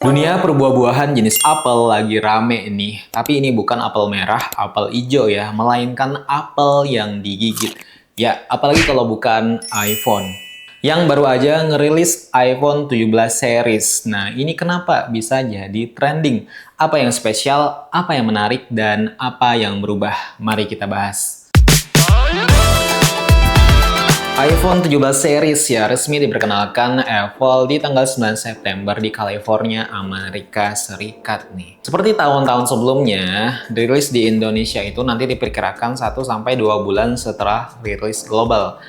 Dunia perbuah-buahan jenis apel lagi rame nih. Tapi ini bukan apel merah, apel hijau ya, melainkan apel yang digigit. Ya, apalagi kalau bukan iPhone. Yang baru aja ngerilis iPhone 17 series. Nah, ini kenapa bisa jadi trending? Apa yang spesial, apa yang menarik, dan apa yang berubah? Mari kita bahas. iPhone 17 series ya resmi diperkenalkan Apple di tanggal 9 September di California, Amerika Serikat nih. Seperti tahun-tahun sebelumnya, rilis di Indonesia itu nanti diperkirakan 1-2 bulan setelah rilis global.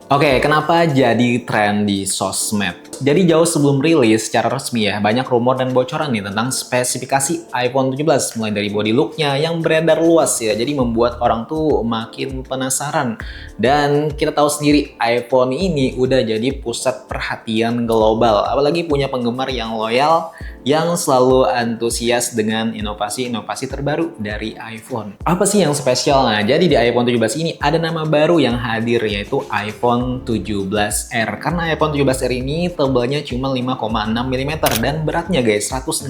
Oke, kenapa jadi tren di sosmed? Jadi jauh sebelum rilis secara resmi ya, banyak rumor dan bocoran nih tentang spesifikasi iPhone 17. Mulai dari body look-nya yang beredar luas ya, jadi membuat orang tuh makin penasaran. Dan kita tahu sendiri, iPhone ini udah jadi pusat perhatian global. Apalagi punya penggemar yang loyal, yang selalu antusias dengan inovasi-inovasi terbaru dari iPhone. Apa sih yang spesial? Nah, jadi di iPhone 17 ini ada nama baru yang hadir, yaitu iPhone 17R. Karena iPhone 17R ini tebalnya cuma 5,6 mm dan beratnya guys 165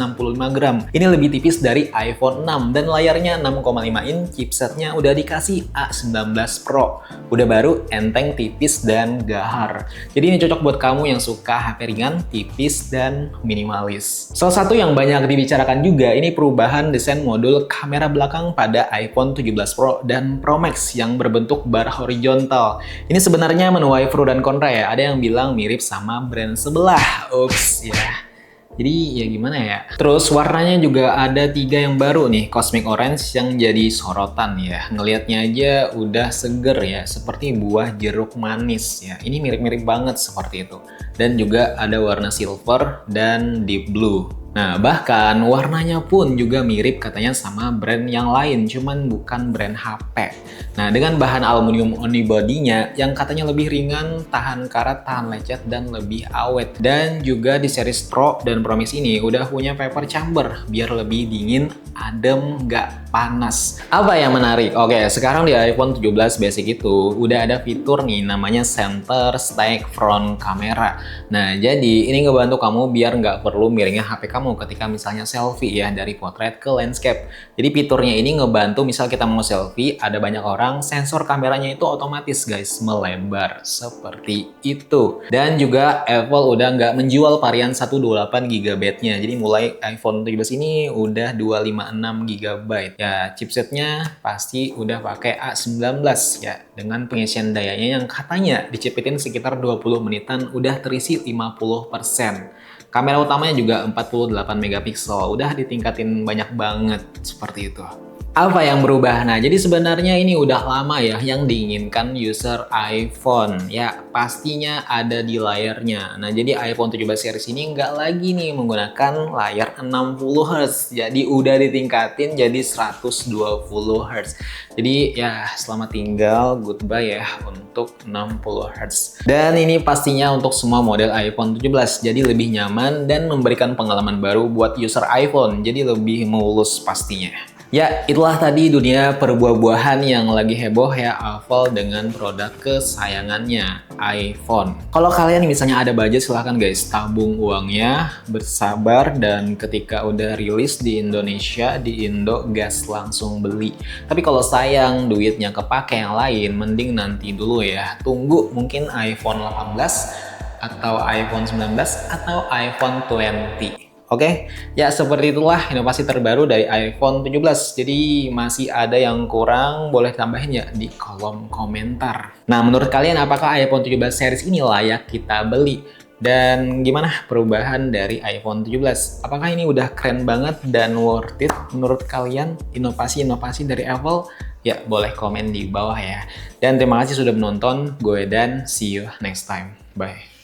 gram. Ini lebih tipis dari iPhone 6 dan layarnya 6,5 inch, chipsetnya udah dikasih A19 Pro. Udah baru, enteng, tipis, dan gahar. Jadi ini cocok buat kamu yang suka HP ringan, tipis, dan minimalis. Salah satu yang banyak dibicarakan juga, ini perubahan desain modul kamera belakang pada iPhone 17 Pro dan Pro Max yang berbentuk bar horizontal. Ini sebenarnya menuai pro dan kontra ya. Ada yang bilang mirip sama brand sebelah. Ups ya. Jadi ya gimana ya. Terus warnanya juga ada 3 yang baru nih. Cosmic Orange yang jadi sorotan ya. Ngelihatnya aja udah seger ya. Seperti buah jeruk manis ya. Ini mirip-mirip banget seperti itu. Dan juga ada warna silver dan deep blue. Nah, bahkan warnanya pun juga mirip katanya sama brand yang lain, cuman bukan brand HP. Nah, dengan bahan aluminium unibody-nya yang katanya lebih ringan, tahan karat, tahan lecet, dan lebih awet. Dan juga di series Pro dan Pro Max ini udah punya vapor chamber biar lebih dingin, adem, nggak panas. Apa yang menarik? Oke, sekarang di iPhone 17 Basic itu udah ada fitur nih namanya Center Stack Front Camera. Nah, jadi ini ngebantu kamu biar nggak perlu miringin HP kamu ketika misalnya selfie ya, dari potret ke landscape. Jadi fiturnya ini ngebantu misal kita mau selfie, ada banyak orang, sensor kameranya itu otomatis guys melebar seperti itu. Dan juga Apple udah nggak menjual varian 128 GB-nya. Jadi mulai iPhone 17 ini udah 256 GB. Ya, chipsetnya pasti udah pakai A19 ya, dengan pengisian dayanya yang katanya dicepetin sekitar 20 menitan udah terisi 50%. Kamera utamanya juga 48 megapiksel, udah ditingkatin banyak banget seperti itu. Apa yang berubah? Nah, jadi sebenarnya ini udah lama ya yang diinginkan user iPhone. Ya, pastinya ada di layarnya. Nah, jadi iPhone 17 series ini nggak lagi nih menggunakan layar 60 Hz. Jadi udah ditingkatin jadi 120 Hz. Jadi ya, selamat tinggal, goodbye ya untuk 60 Hz. Dan ini pastinya untuk semua model iPhone 17. Jadi lebih nyaman dan memberikan pengalaman baru buat user iPhone. Jadi lebih mulus pastinya. Ya, itulah tadi dunia perbuah-buahan yang lagi heboh ya Apple dengan produk kesayangannya, iPhone. Kalau kalian misalnya ada budget, silahkan guys, tabung uangnya, bersabar, dan ketika udah rilis di Indonesia, di Indo, gas langsung beli. Tapi kalau sayang duitnya kepake yang lain, mending nanti dulu ya. Tunggu mungkin iPhone 18, atau iPhone 19, atau iPhone 20. Oke, ya seperti itulah inovasi terbaru dari iPhone 17. Jadi masih ada yang kurang, boleh tambahin ya di kolom komentar. Nah, menurut kalian apakah iPhone 17 series ini layak kita beli? Dan gimana perubahan dari iPhone 17? Apakah ini udah keren banget dan worth it menurut kalian inovasi-inovasi dari Apple? Ya, boleh komen di bawah ya. Dan terima kasih sudah menonton. Gue Dan, see you next time. Bye.